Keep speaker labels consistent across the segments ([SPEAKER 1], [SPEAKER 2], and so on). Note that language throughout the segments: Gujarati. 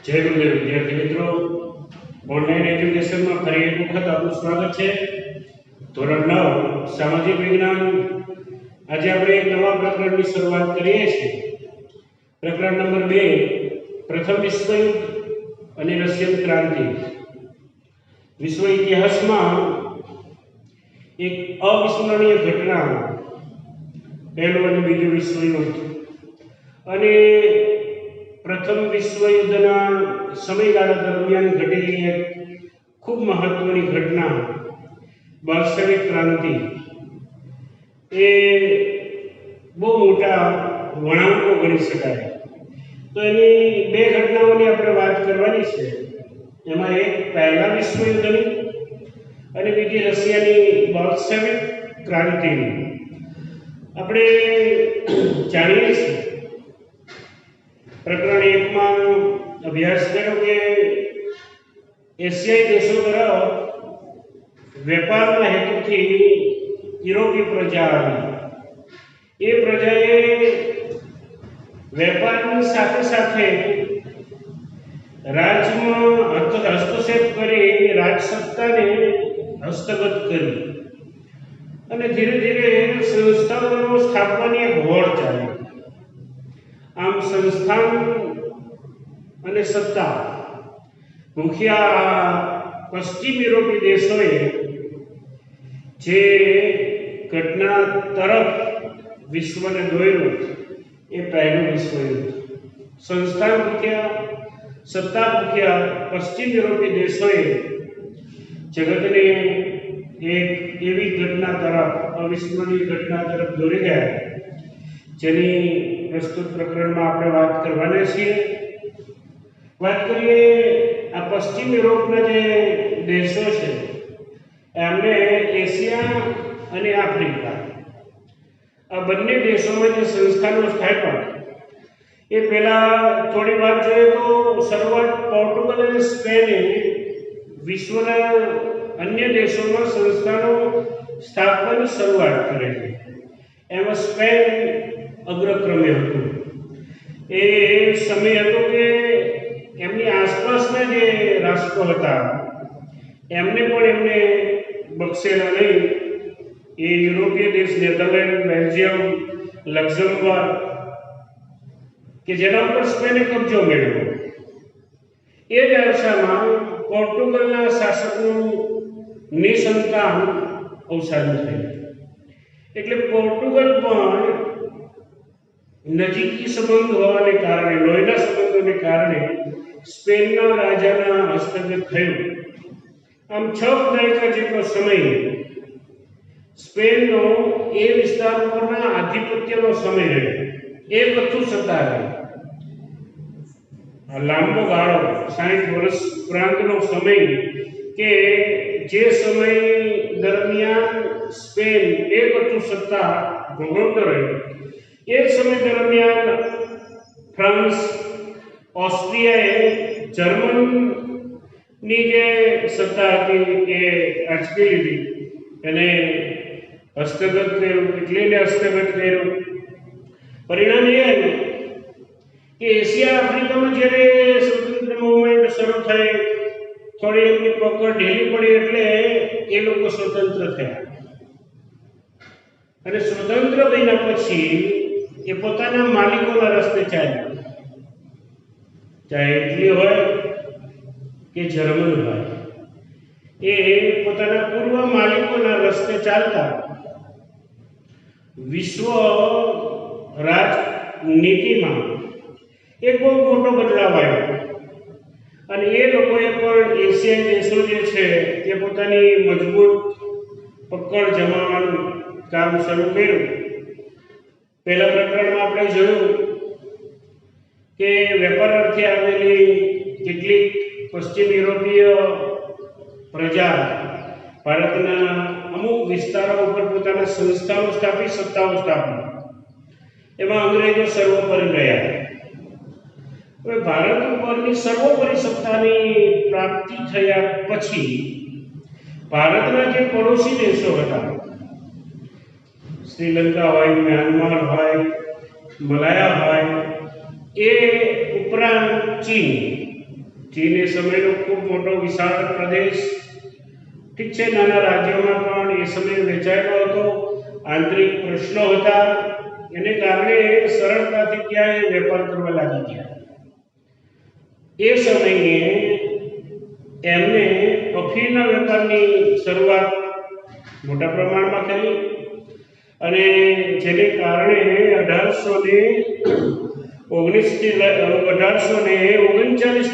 [SPEAKER 1] जय गुरुदेव विद्यार्थी मित्रों, ऑनलाइन एजुकेशन में फरी एक वखत आपનું સ્વાગત છે। ધોરણ 9 સામાજિક વિજ્ઞાન। આજે આપણે એક નવા પ્રકરણની શરૂઆત કરીએ છીએ। પ્રકરણ નંબર 2, પ્રથમ વિશ્વયુદ્ધ અને રશિયન ક્રાંતિ। વિશ્વ ઇતિહાસમાં એક અવિસ્મરણીય ઘટના, પહેલું અને બીજું વિશ્વયુદ્ધ અને प्रथम विश्वयुद्धना समयगाळा दरमियान घटेली एक खूब महत्वनी घटना बोल्शेविक क्रांति। ए बहु मोटा वळांको गणी शकाय। तो एनी बे घटनाओनी आपणे वात करवानी छे। एमां एक पहला विश्वयुद्धनी अने बीजी रशियानी बोल्शेविक क्रांतिनी। आपणे जाणीए छीए प्रकरण 1 में अभ्यास करो कि एशियाई देशों तरफ व्यापार हेतु थी यूरोपीय प्रजा आई। ये प्रजाए व्यापार साथे साथे राज्य में हस्तक्षेप करी राजसत्ता ने हस्तगत करी अने धीरे धीरे संस्थाओं स्थापवानी एक होड़ चाली। आम संस्थान अने सत्ता मुख्य पश्चिम यूरोपीय देशों जे घटना तरफ विश्व ने दोर्यु ए पहलू विश्वयुद्ध। संस्थान मुख्य सत्ता मुख्य पश्चिम यूरोपीय देशों जगत ने एक एवी घटना तरफ अविस्मरणीय घटना तरफ दोरी गया जेनी प्रस्तुत प्रकरण में आपणे बात करवाना छीए। बात करिए आ पश्चिम यूरोपना जे देशों छे एमने एशिया अने आफ्रिका आ बंने देशों में जे संस्थानों स्थाप्या ए पहला थोड़ी बात जोईए तो शुरुआत पोर्टुगल अने स्पेने विश्वना अन्य देशों में संस्थानों स्थापवानी शुरुआत करेली। एमां स्पेन अग्रक्रमे हतुं। ए समय हतो के एमनी आसपासना जे राष्ट्रो हता एमने पण एमने बक्षेला नहीं। ए यूरोपीय देश नेदरलैंड, बेल्जियम, लक्ઝમબર્ગ के जेना पर स्पेने कब्जो मेळव्यो। ए ज अरसामां पोर्टुगलना शासकनुं निसंतान अवसान थयुं। एटले पोर्टुगल पण नजीकी संबंध होवाने कारणे लोहीना संबंधोने कारणे स्पेनना राजाना हस्तगत थयुं। आम 6 दायका जेटलो समय स्पेननो ए विस्तार परना आधिपत्यनो समय रह्यो। ए બધું સત્તા રહી। આ લાંબો ગાળો 60 વર્ષ ઉપરાંતનો સમય કે જે સમય દરમિયાન સ્પેન એ બધું સત્તા ભોગવતો રહ્યો। એ સમય દરમિયાન ફ્રાન્સ, ઓસ્ટ્રિયાએ જર્મનની જે સત્તા હતી એ આંચકી લીધી અને હસ્તગત કર્યું, ઇટલીને હસ્તગત કર્યું। પરિણામ એ આવ્યું કે એશિયા આફ્રિકામાં જ્યારે સ્વતંત્ર મૂવમેન્ટ શરૂ થઈ, થોડી એમની પકડ ઢીલી પડી એટલે એ લોકો સ્વતંત્ર થયા અને સ્વતંત્ર બન્યા પછી એ પોતાના માલિકોના રસ્તે ચાલ્યા। ચાહે ઇટલી હોય કે જર્મન હોય, એ પોતાના પૂર્વ માલિકોના રસ્તે ચાલતા વિશ્વ રાજનીતિમાં એક બહુ મોટો બદલાવ આવ્યો અને એ લોકોએ પણ એશિયાઈ દેશો જે છે તે પોતાની મજબૂત પકડ જમાવવાનું કામ શરૂ કર્યું। पहला प्रकरण में आपणे जोयुं के वेपारार्थी आवेली કેટલીક પશ્ચિમ યુરોપીય પ્રજા ભારતના અમુક વિસ્તારો ઉપર પોતાના સંસ્થાઓ સ્થાપી, સત્તાઓ સ્થાપી, એમાં અંગ્રેજો સર્વોપરી રહ્યા. હવે ભારત ઉપરની સર્વોપરી સત્તાની પ્રાપ્તિ થયા પછી ભારતના જે પડોશી દેશો હતા, શ્રીલંકા હોય, મ્યાનમાર હોય, મલાયા હોય, એ ઉપરાંત ચીન એ સમયનો ખૂબ મોટો વિશાળ પ્રદેશ, ઠીક છે, નાના રાજ્યોમાં પણ એ સમયે વહેંચાયેલો હતો, આંતરિક પ્રશ્નો હતા, એને કારણે સરળતાથી ક્યાંય વેપાર કરવા લાગી ગયા. એ સમયે એમને અફીણના વેપારની શરૂઆત મોટા પ્રમાણમાં કરી અને જેને કારણે 1839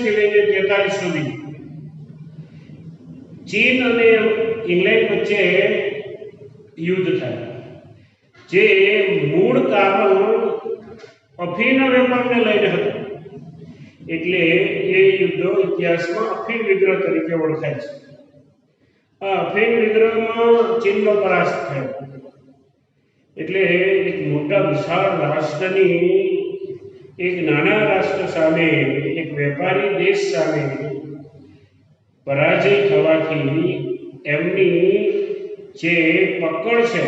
[SPEAKER 1] થી લઈને 43 સુધી ચીન અને ઇંગ્લેન્ડ વચ્ચે યુદ્ધ થયા, જે મૂળ કારણ અફીણના વેપારને લઈને હતું. એટલે એ યુદ્ધો ઇતિહાસમાં અફીણ વિગ્રહ તરીકે ઓળખાય છે. આ અફીણ વિગ્રહમાં ચીનનો પરાસ્ત થયો. એટલે એક મોટા વિશાળ રાષ્ટ્રની એક નાના રાષ્ટ્ર સામે, એક વેપારી દેશ સામે પરાજય થવાથી એમની જે પકડ છે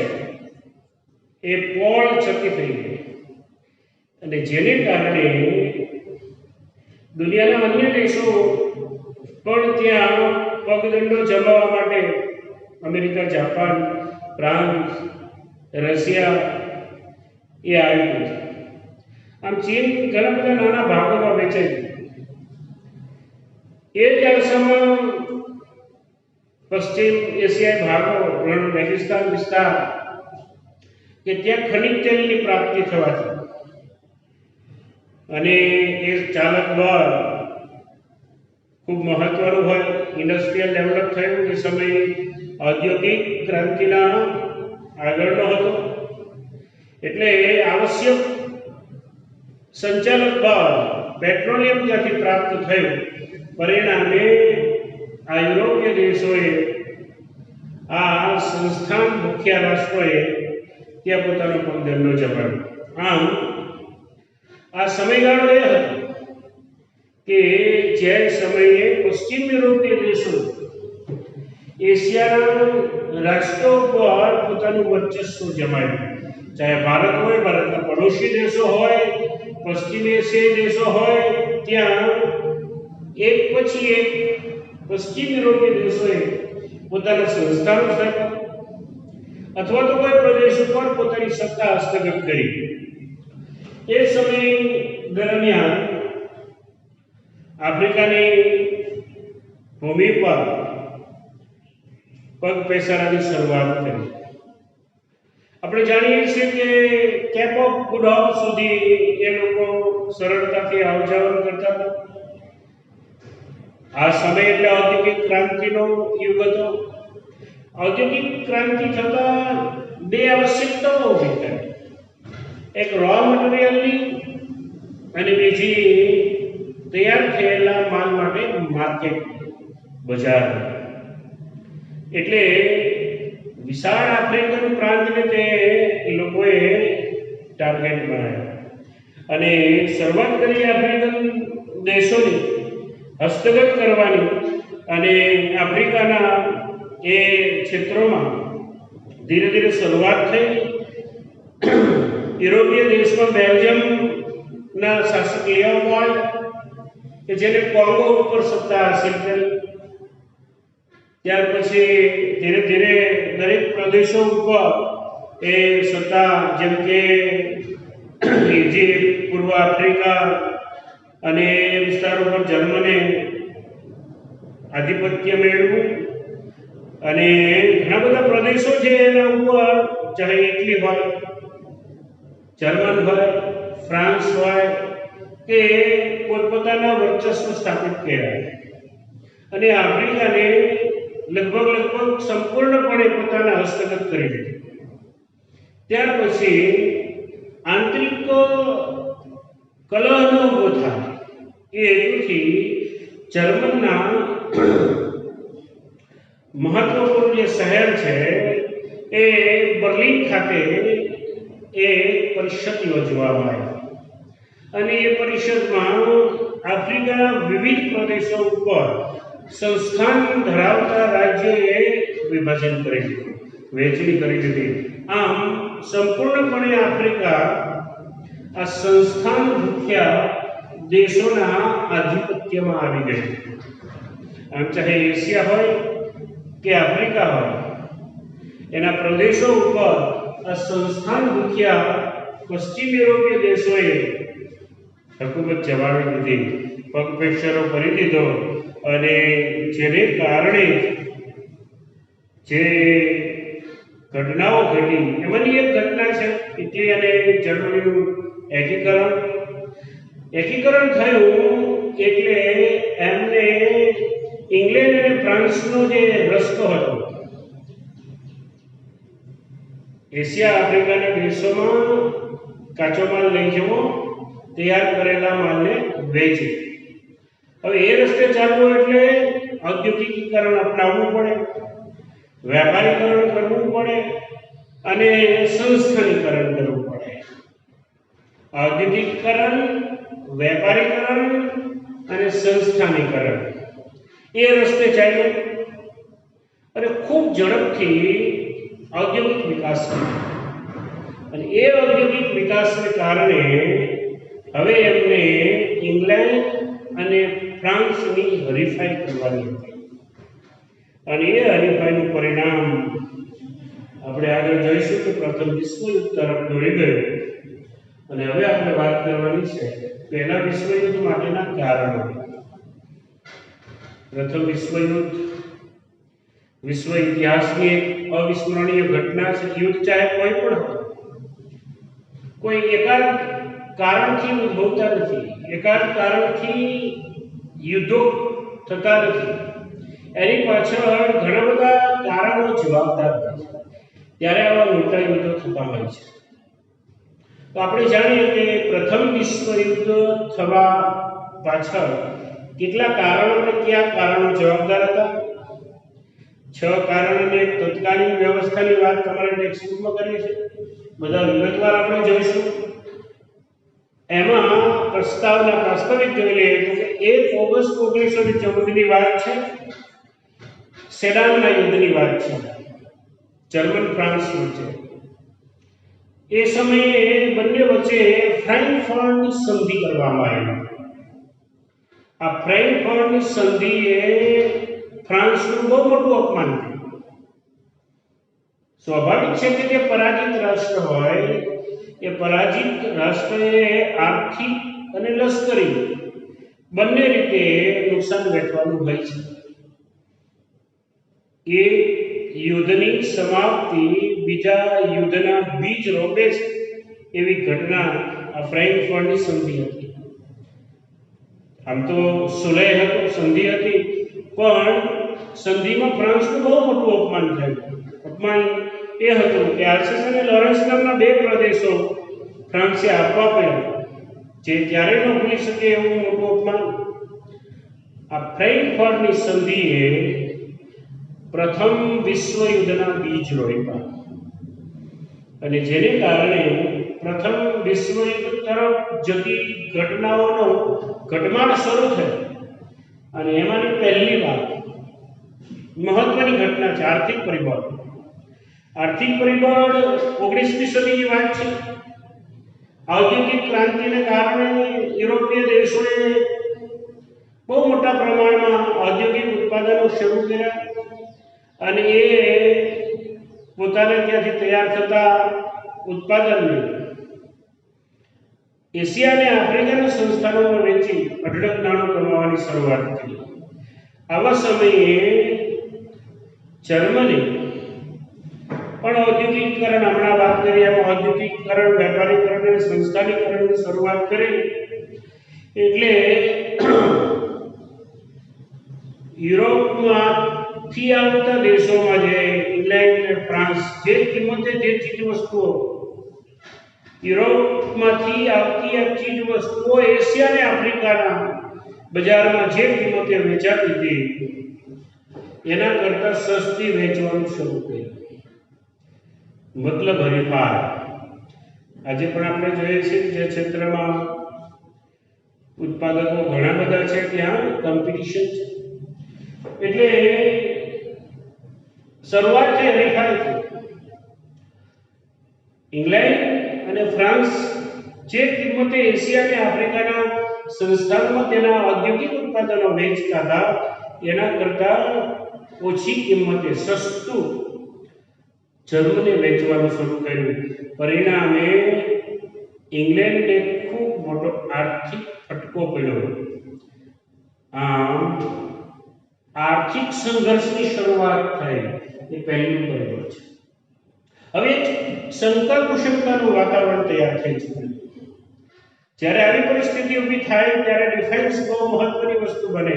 [SPEAKER 1] એ પોળ છતી થઈ ગઈ, અને જેને કારણે દુનિયાના અન્ય દેશો પણ ત્યાં પગદંડો જમાવવા માટે અમેરિકા, જાપાન, ફ્રાન્સ, રશિયા એ આવી ગયું છે. આમ ચીન ઘણા બધા નાના ભાગોમાં વહેંચાઈ ગયું. એ જ અરસામાં પશ્ચિમ એશિયાઈ ભાગો, રણ રેગિસ્તાન વિસ્તાર કે ત્યાં ખનિજ તેલની પ્રાપ્તિ થવાથી અને એ ચાલક બળ ખૂબ મહત્વનું હોય, ઇન્ડસ્ટ્રીયલ ડેવલપ થયું. એ સમયે ઔદ્યોગિક ક્રાંતિના આગળનો હતો, એટલે આવશ્યક સંચાલક બળ પેટ્રોલિયમ ત્યાંથી પ્રાપ્ત થયું. પરિણામે આ યુરોપીય દેશોએ, આ સંસ્થાન મુખ્ય રાષ્ટ્રોએ ત્યાં પોતાનો પગદંડો જમાવ્યો. આમ આ સમયગાળો એ હતો કે જે સમયે પશ્ચિમ યુરોપીય દેશો એશિયાના રાષ્ટ્રો પર પોતાનું વર્ચસ્વ જમાવ્યું. ચાહે ભારત હોય, ભારતના પડોશી દેશો હોય, પશ્ચિમ એશિયાઈ દેશો હોય, ત્યાં એક પછી એક પશ્ચિમ યુરોપીય દેશોએ પોતાના સંસ્થાનો સ્થાપ્યા અથવા તો કોઈ પ્રદેશ ઉપર પોતાની સત્તા હસ્તગત કરી. એ સમય દરમિયાન આફ્રિકાની ભૂમિ પર પગ પેસારાની શરૂઆત કરી. આપણે જાણીએ છીએ કે કેપ ઓફ ગુડ હોપ સુધી એ લોકો સરળતાથી આવજાવન કરતા હતા. આ સમય એટલે ઔદ્યોગિક ક્રાંતિનો યુગ હતો. ઔદ્યોગિક ક્રાંતિ થતાં બે આવશ્યકતાઓ ઊભી થઈ, એક રો મટીરિયલની અને બીજી તૈયાર થયેલા માલ માટે માર્કેટ, બજાર. એટલે વિશાળ આફ્રિકન પ્રાંતને તે લોકોએ ટાર્ગેટ બનાવ્યો અને શરૂઆત કરી આફ્રિકન દેશોની હસ્તગત કરવાની. અને આફ્રિકાના એ ક્ષેત્રોમાં ધીરે ધીરે શરૂઆત થઈ. યુરોપીય દેશમાં બેલ્જિયમના શાસક લિયોપોલ્ડ કે જેને કોંગો ઉપર સત્તા હાંસલ કરી. ત્યાર પછી ધીરે ધીરે દરેક પ્રદેશો ઉપર એ સત્તા, જેમ કે ઇજિપ્ત, પૂર્વ આફ્રિકા અને વિસ્તારો પર જર્મને આધિપત્ય મેળવ્યું. અને ઘણા બધા પ્રદેશો છે એના ઉપર, ચાહે ઇટલી હોય, જર્મન હોય, ફ્રાન્સ હોય, કે પોતપોતાના વર્ચસ્વ સ્થાપિત કર્યા અને આફ્રિકાને લગભગ સંપૂર્ણપણે પોતાના હસ્તગત કરી દીધું. ત્યાર પછી આંતરિક કલહનો ઊભો થાય એ હેતુથી જર્મનના મહત્વપૂર્ણ જે શહેર છે એ બર્લિન ખાતે એ પરિષદ યોજવામાં આવી અને એ પરિષદમાં આફ્રિકાના વિવિધ પ્રદેશો ઉપર સંસ્થાન ધરાવતા રાજ્યોએ વિભાજન કરી દીધું, વહેંચણી કરી દીધી. આમ સંપૂર્ણપણે આફ્રિકા આ સંસ્થાન ભૂખ્યા દેશોના આધિપત્યમાં આવી ગઈ. આમ ચાહે એશિયા હોય કે આફ્રિકા હોય, એના પ્રદેશો ઉપર આ સંસ્થાન ભૂખ્યા પશ્ચિમ યુરોપીય દેશોએ હકુમત જમાવી દીધી, પગપેક્ષરો કરી દીધો અને જેને કારણે જે ઘટનાઓ ઘટી એમાંની એક ઘટના છે ઇટલી અને જર્મનીનું એકીકરણ થયું. એટલે એમને ઇંગ્લેન્ડ અને ફ્રાન્સનો જે રસ્તો હતો એશિયા આફ્રિકાના દેશોમાં કાચો માલ લઈ જવો, તૈયાર કરેલા માલને વેચી. હવે એ રસ્તે ચાલવું એટલે ઔદ્યોગિકીકરણ અપનાવવું પડે, વ્યાપારીકરણ કરવું પડે અને સંસ્થાનીકરણ કરવું પડે. ઔદ્યોગિકીકરણ, વેપારીકરણ અને સંસ્થાનીકરણ એ રસ્તે ચાલ્યું અને ખૂબ ઝડપથી ઔદ્યોગિક વિકાસ થયો. અને એ ઔદ્યોગિક વિકાસને કારણે હવે એમને ઇંગ્લેન્ડ અને ફ્રાન્સની હરીફાઈ કરવાની હતી અને એ હરીફાઈનું પરિણામ આપણે આગળ જોઈશું કે પ્રથમ વિશ્વયુદ્ધ તરફ દોરી ગયું. અને હવે આપણે વાત કરવાની છે પહેલા વિશ્વયુદ્ધ માટેના કારણો. પ્રથમ વિશ્વયુદ્ધ વિશ્વ ઇતિહાસની એક અવિસ્મરણીય ઘટના છે. યુદ્ધ ચાહે કોઈ પણ હોય, કોઈ એકાદ કારણથી ઉદ્ભવતા નથી, એકાદ કારણથી યુદ્ધો થતા નથી, એની પાછળ ઘણા બધા કારણો જવાબદાર છે. ત્યારે આવા મોટા યુદ્ધો થતા હોય છે. તો આપણે જાણીએ કે પ્રથમ વિશ્વયુદ્ધ થવા પાછળ કેટલા કારણો અને કયા કારણો જવાબદાર હતા. 6 કારણોની તત્કાલીન વ્યવસ્થાની વાત તમારે ટેક્સ્ટબુકમાં કરી છે, બધા વિગતવાર આપણે જોઈશું. એમાં પ્રાસ્તાવિક જોઈ લઈએ તો 1 ઓગસ્ટ 1914ની વાત છે, સેડાનના યુદ્ધની વાત છે, જર્મન ફ્રાન્સ વચ્ચે. એ સમયે બંને વચ્ચે ફ્રેન્કફર્ટની સંધિ કરવામાં આવી. આ ફ્રેન્કફર્ટની સંધિએ ફ્રાન્સનું બહુ મોટું અપમાન કર્યું. સ્વાભાવિક છે કે જે પરાજિત રાષ્ટ્ર હોય એ પરાજિત રાષ્ટ્રએ આર્થિક અને લશ્કરી બંને રીતે નુકસાન વેઠવાનું હોય છે. એ યુદ્ધની સમાપ્તિ બીજા યુદ્ધના બીજ રોપે છે એવી ઘટના આ ફ્રેન્કફર્ટની સંધિ હતી. આમ તો સુલેહ હતો, સંધિ હતી, પણ સંધિમાં ફ્રાન્સનું બહુ મોટું અપમાન થયું. અપમાન એ હતું કે આલ્સેસ અને લોરેન્સ નામના 2 પ્રદેશો ફ્રાન્સે આપવા પડ્યા, જે ત્યારે ન ભૂલી શકે એવું મોટું અપમાન. આ ફ્રેન્કફર્ટની સંધિએ પ્રથમ વિશ્વયુદ્ધના બીજ રોપ્યા અને જેને કારણે પ્રથમ વિશ્વયુદ્ધ તરફ જતી ઘટનાઓનો ઘટમાળ શરૂ થયો. અને એમાંની પહેલી વાત મહત્વની ઘટના છે આર્થિક પરિબળ. આર્થિક પરિબળ 19મી સદીની વાત છે. ઔદ્યોગિક ક્રાંતિને કારણે યુરોપીય દેશોએ બહુ મોટા પ્રમાણમાં ઔદ્યોગિક ઉત્પાદનો શરૂ કર્યા અને એ પોતાને ત્યાંથી તૈયાર થતા ઉત્પાદનને એશિયા અને આફ્રિકાના સંસ્થાનોમાં વેચી અઢળક નાણું કમાવાની શરૂઆત કરી. આવા સમયે જર્મની પણ ઔદ્યોગિકીકરણ, હમણાં વાત કરી એમ ઔદ્યોગિકીકરણ, વેપારીકરણ અને સંસ્થાનીકરણની શરૂઆત કરી. એટલે યુરોપમાંથી આવતા દેશોમાં જે ઇંગ્લેન્ડ અને ફ્રાન્સ જે કિંમતે જે ચીજ વસ્તુઓ યુરોપમાંથી આવતી આ ચીજ વસ્તુઓ એશિયા અને આફ્રિકાના બજારમાં જે કિંમતે વેચાતી હતી એના કરતા સસ્તી વેચવાનું શરૂ કર્યું. મતલબ હરીફાઈ. આજે પણ આપણે જોઈએ છીએ જે ક્ષેત્રમાં ઉત્પાદકો ઘણા બધા છે ત્યાં કોમ્પિટિશન છે. એટલે શરૂઆત છે હરીફાઈથી. ઇંગ્લેન્ડ અને ફ્રાન્સ જે કિંમતે એશિયા અને આફ્રિકાના સંસ્થાનોમાં તેના ઔદ્યોગિક ઉત્પાદનો વેચતા હતા એના કરતા ઓછી કિંમતે સસ્તું જર્મની વેચવાનું શરૂ કર્યું. પરિણામે ઇંગ્લેન્ડને ખૂબ મોટો આર્થિક ફટકો પડ્યો. આમ આર્થિક સંઘર્ષની શરૂઆત થઈ. એ પહેલું પરિબળ છે. હવે શંકા કુશંકાનું વાતાવરણ તૈયાર થઈ ચૂક્યું. જ્યારે આવી પરિસ્થિતિ ઊભી થાય ત્યારે ડિફેન્સ બહુ મહત્વની વસ્તુ બને.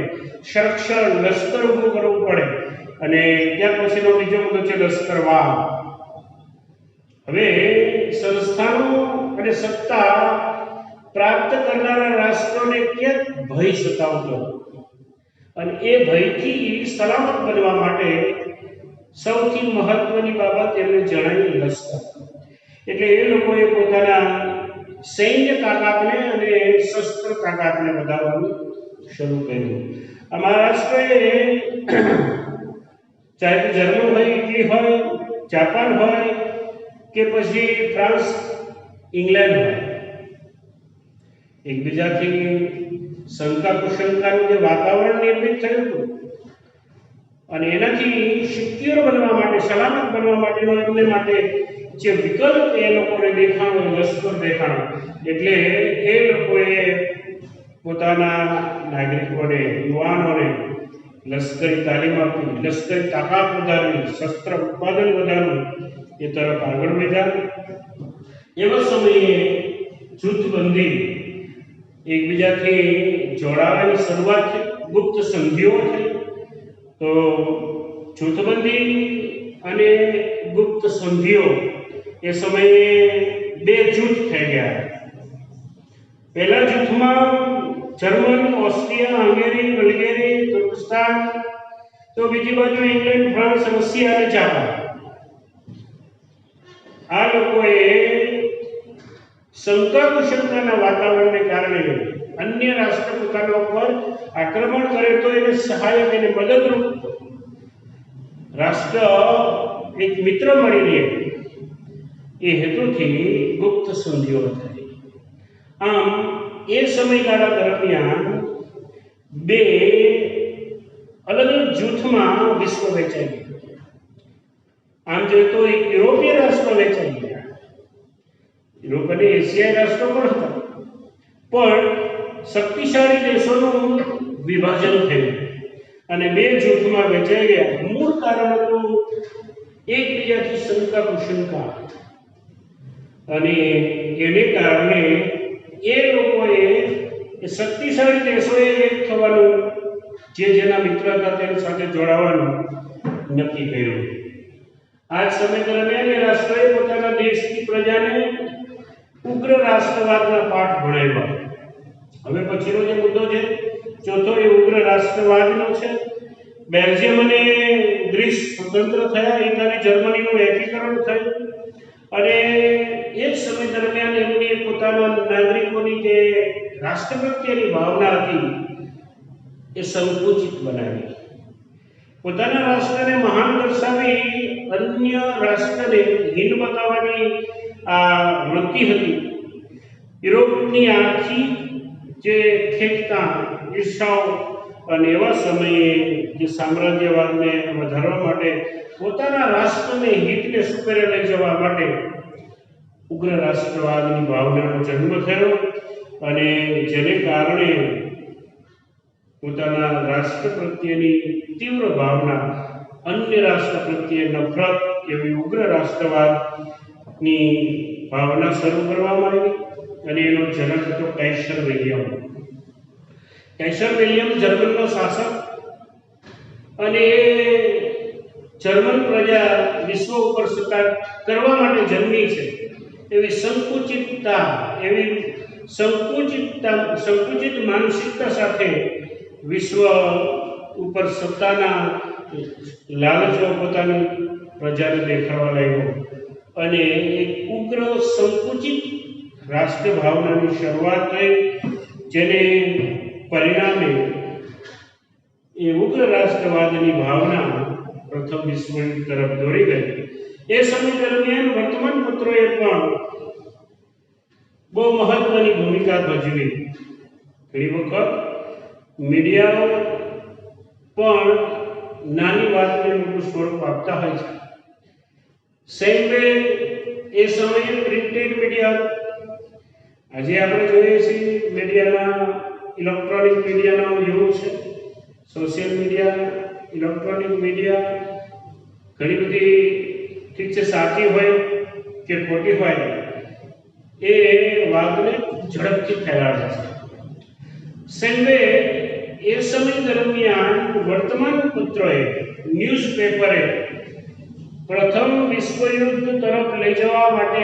[SPEAKER 1] સંરક્ષણ, લશ્કર ઊભું કરવું પડે. અને ત્યાર પછીનો બીજો મુદ્દો છે લશ્કરવાદ. હવે સંસ્થાનો અને સત્તા પ્રાપ્ત કરનારા રાષ્ટ્રોને ક્યાંક ભય સતાવતો અને એ ભયથી સલામત બનવા માટે સૌથી મહત્વની બાબત એમને જણાવી લશ્કર. એટલે એ લોકોએ પોતાના સૈન્ય તાકાતને અને શસ્ત્ર તાકાતને વધારવાનું શરૂ કર્યું. આ મહારાષ્ટ્રએ ચાહે જર્મન હોય, ઇટલી હોય, જાપાન હોય કે પછી ફ્રાન્સ, ઇંગ્લેન્ડ હોય, એકબીજાથી શંકા કુશંકાનું જે વાતાવરણ નિર્મિત થયું હતું અને એનાથી સિક્યોર બનવા માટે, સલામત બનવા માટેનો એમને માટે જે વિકલ્પ એ લોકોને દેખાણો, લશ્કર દેખાણો. એટલે એ લોકોએ પોતાના નાગરિકોને, યુવાનોને લશ્કરી તાલીમ આપી, લશ્કરી તાકાત વધારવી, શસ્ત્ર ઉત્પાદન વધારવું એ તરફ આગળ વધ્યા. એવા સમયે જૂથબંધી, એકબીજાથી જોડાવાની શરૂઆત થઈ, ગુપ્ત સંધિઓ થઈ. તો જૂથબંધી અને ગુપ્ત સંધિઓ એ સમયે બે જૂથ થઈ ગયા. પહેલા જૂથમાં જર્મન, ઓસ્ટ્રિયા, હંગેરી, બલ્ગેરી, તુર્કસ્તાન, તો બીજી બાજુ ઇંગ્લેન્ડ, ફ્રાન્સ, રશિયા અને જાપાન. આ લોકોએ શંકા કુશંકાના વાતાવરણને કારણે અન્ય રાષ્ટ્ર પોતાના ઉપર આક્રમણ કરે તો એને સહાયક, એને મદદરૂપ રાષ્ટ્ર એક મિત્ર મળી રહે એ હેતુથી ગુપ્ત સંધિઓ થઈ. આમ એ સમયગાળા દરમિયાન બે અલગ અલગ જૂથમાં વિશ્વ વેચાઈ ગયું. આમ જોઈએ તો એક યુરોપીય રાષ્ટ્ર વેચાઈ ગયા. યુરોપ અને એશિયાઈ રાષ્ટ્રો પણ હતા, પણ શક્તિશાળી દેશોનું વિભાજન થયું અને બે જૂથમાં વેચાઈ ગયા. મૂળ કારણ હતું એકબીજાથી શંકા કુશંકા અને એને કારણે એ લોકોએ શક્તિશાળી દેશોએ એક થવાનું, જે જેના મિત્ર હતા તેની સાથે જોડાવાનું નક્કી કર્યું. આ સમય દરમિયાન એ રાષ્ટ્રોએ પોતાના દેશની પ્રજાને ઉગ્ર રાષ્ટ્રવાદના પાઠ ભણાવ્યા. હવે પછીનો જે મુદ્દો છે ચોથો, એ ઉગ્ર રાષ્ટ્રવાદનો છે. બેલ્જિયમ અને ગ્રીસ સ્વતંત્ર થયા, ઇટાલી, જર્મનીનું એકીકરણ થયું અને એ જ સમય દરમિયાન એમને પોતાના નાગરિકોની જે રાષ્ટ્ર પ્રત્યેની ભાવના હતી એ સંકુચિત બનાવી. પોતાના રાષ્ટ્રને મહાન દર્શાવી અન્ય રાષ્ટ્રને હીન બતાવવાની આ વૃત્તિ હતી. યુરોપની આર્થિક જે ખેંચતાણ, ઈર્ષાઓ અને એવા સમયે જે સામ્રાજ્યવાદને વધારવા માટે, પોતાના રાષ્ટ્રને હિતને સુપેરે લઈ જવા માટે ઉગ્ર રાષ્ટ્રવાદની ભાવનાનો જન્મ થયો અને જેને કારણે પોતાના રાષ્ટ્ર પ્રત્યેની તીવ્ર ભાવના, અન્ય રાષ્ટ્ર પ્રત્યે નફરત, એવી ઉગ્ર રાષ્ટ્રવાદની ભાવના શરૂ કરવામાં આવી અને એનો જનક હતો કાઇસર વિલિયમ. કાઇસર વિલિયમ જર્મનનો શાસક અને જર્મન પ્રજા વિશ્વ ઉપર સત્તા કરવા માટે જન્મી છે એવી સંકુચિત માનસિકતા સાથે વિશ્વ ઉપર સત્તાના લાલચો પોતાની પ્રજાને દેખાવા લાગ્યો અને એક ઉગ્ર સંકુચિત રાષ્ટ્ર ભાવનાની શરૂઆત થઈ, જેને પરિણામે એ ઉગ્ર રાષ્ટ્રવાદની ભાવના પ્રથમ વિશ્વયુદ્ધ તરફ દોરી ગઈ. એ સમય દરમિયાન વર્તમાનપત્રોએ પણ બહુ મહત્વની ભૂમિકા ભજવી. ઘણી વખત મીડિયાઓ પણ નાની વાતને મોટું સ્વરૂપ આપતા હોય છે. સેમ વે એ સમયે પ્રિન્ટેડ મીડિયા, આજે આપણે જોઈએ છીએ મીડિયાના ઇલેક્ટ્રોનિક મીડિયાનો યુગ છે. સોશિયલ મીડિયા, ઇલેક્ટ્રોનિક મીડિયા ઘણી બધી ઠીક છે સાચી હોય કે ખોટી હોય એ વાતને ઝડપથી ફેલાવે છે. સેમ વે એ સમય દરમિયાન વર્તમાનપત્રોએ, ન્યૂઝપેપરે પ્રથમ વિશ્વયુદ્ધ તરફ લઈ જવા માટે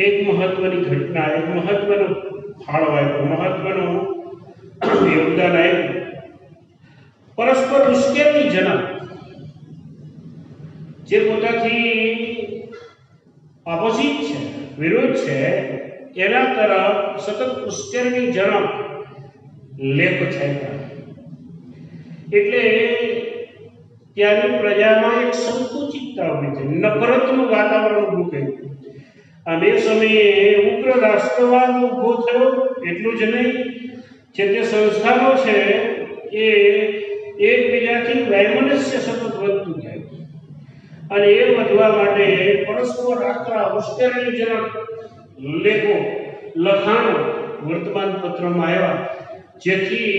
[SPEAKER 1] એક મહત્વની ઘટના, એક મહત્વનો ફાળો આપ્યો, મહત્વનું યોગદાન આપ્યું. પરસ્પર ઉશ્કેરણીજનક, જે પોતાથી ઓપોઝિટ છે, વિરોધ છે, એના તરફ સતત ઉશ્કેરણીજનક લેખ છાપ્યા. એટલે ત્યાંની પ્રજામાં એક સંકુચિતતા ઉભી થઈ, નફરતનું વાતાવરણ ઊભું થયું. અને એ સમયે ઉગ્ર રાષ્ટ્રવાદ ઊભો થયો. એટલું જ નહીં, જે તે સંસ્થાનો છે એ એકબીજાથી વૈમનસ્ય સતત વધતું જાય અને એ વધવા માટે પરસ્પર આકરા ઉશ્કેરણીજનક લેખો, લખાણો વર્તમાનપત્રમાં આવ્યા, જેથી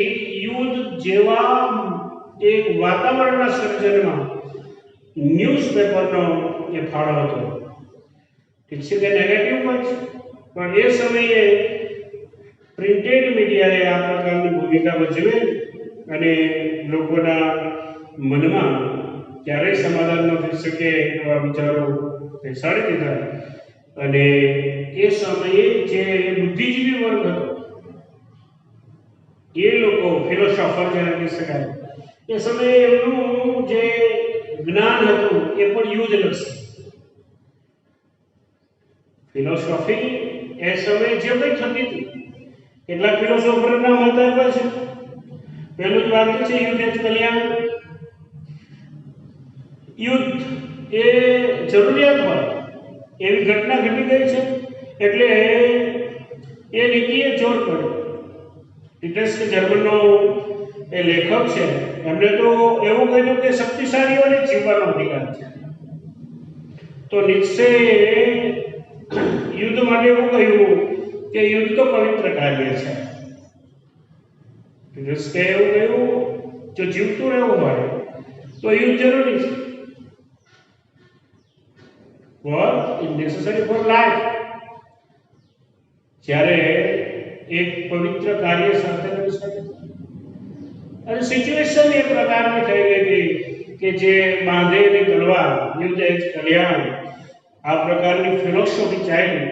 [SPEAKER 1] યુદ્ધ જેવા એક વાતાવરણના સર્જનમાં ન્યૂઝપેપરનો એ ફાળો હતો. ઠીક છે કે નેગેટિવ પણ છે, પણ એ સમયે પ્રિન્ટેડ મીડિયાએ આ પ્રકારની ભૂમિકા ભજવી અને લોકોના મનમાં ક્યારેય સમાધાન ન થઈ શકે એવા વિચારો બેસાડી દીધા. અને એ સમયે જે બુદ્ધિજીવી વર્ગ હતો, એ લોકો ફિલોસોફર જેને કહી શકાય, એ સમયે એમનું જે જ્ઞાન હતું એ પણ યુદ્ધલક્ષી. ફિલોસોફી એ સમયે જે કંઈ થતી હતી, કેટલાક ફિલોસોફરના મત આપ્યા છે. પહેલું જ વાક્ય છે યુદ્ધ જ કલ્યાણ. યુદ્ધ એ જરૂરિયાત હોય એવી ઘટના ઘટી ગઈ છે, એટલે એ નીતિએ જોર પડ્યો. ટીટસ કે જર્મનનો એ લેખક છે, એમણે તો એવું કહ્યું કે શક્તિશાળીઓને જીવવાનો અધિકાર છે. તો નીત્સે યુદ્ધ માટે એવું કહ્યું કે યુદ્ધ તો પવિત્ર કાર્ય છે. ટીટસ કે એવું કહ્યું, જો જીવતું રહેવું હોય તો યુદ્ધ જરૂરી છે. War is necessary for life. જ્યારે એક પવિત્ર કાર્ય સાથે કરી શકે. અને સિચ્યુએશન એ પ્રકારની થઈ ગઈ હતી કે જે બાંધેલી તલવાર, યુદ્ધ એ જ કલ્યાણ, આ પ્રકારની ફિલોસોફી ચાલી,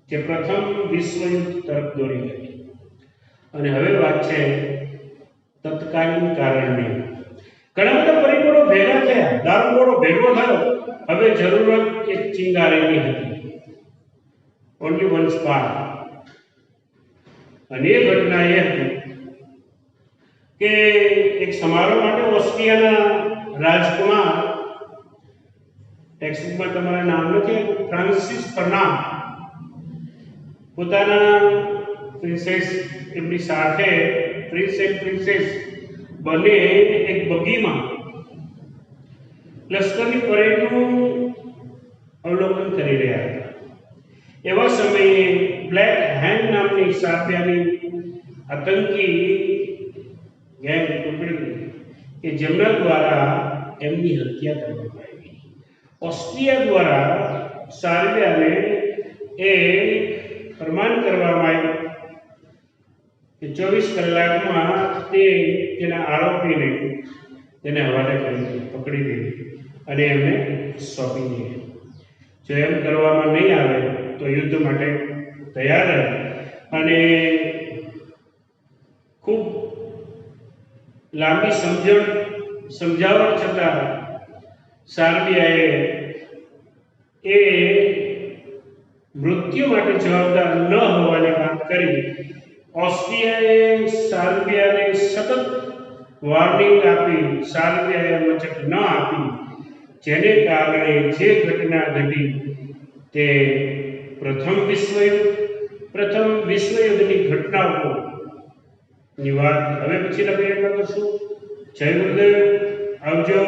[SPEAKER 1] જે પ્રથમ વિશ્વયુદ્ધ તરફ દોરી ગઈ. અને હવે વાત છે તત્કાલીન કારણની. ઘણા બધા પરિબળો ભેગા થયા, દારૂગોળો ભેગો થયો. હવે જરૂરત એક ચિંગારીની હતી, ઓનલી વન સ્પાર્ક. અને એ ઘટના એ હતી કે એક સમારોહ માટે ઓસ્ટ્રિયાના રાજકુમાર, ટેક્સ્ટબુકમાં તમારા નામ નથી, ફ્રાન્સિસ ફર્નાન્ડ, પોતાના પ્રિન્સેસ એમની સાથે, પ્રિન્સ એન્ડ પ્રિન્સેસ બંને એક બગીમાં લશ્કરની પરેડનું અવલોકન કરી રહ્યા હતા. એવા સમયે બ્લેક હેન્ડ નામની સાર્બિયાની આતંકી ગેંગ ટુકડી કે જેમના દ્વારા એમની હત્યા કરવામાં આવી. ઓસ્ટ્રિયા દ્વારા સાર્બિયાને એ ફરમાન કરવામાં આવ્યું કે 24 કલાકમાં તે તેના આરોપીને તેને હવાલે કરી, પકડી દીધી અને એમને સોંપી દીધી. જો એમ કરવામાં નહીં આવે તો યુદ્ધ માટે તૈયાર રહે. અને ખૂબ લાંબી સમજાવટ છતાં સાર્બિયાએ એ મૃત્યુ માટે જવાબદાર ન હોવાની વાત કરી. ઓસ્ટ્રિયાએ સાર્બિયાને સતત વોર્નિંગ આપી, સાર્બિયાએ મચક ન આપી, જેને કારણે જે ઘટના ઘટી તે પ્રથમ વિશ્વયુદ્ધની ઘટનાઓની વાત હવે પછીના પીરિયડમાં કરશું. જય ગુરુદેવ, આવજો.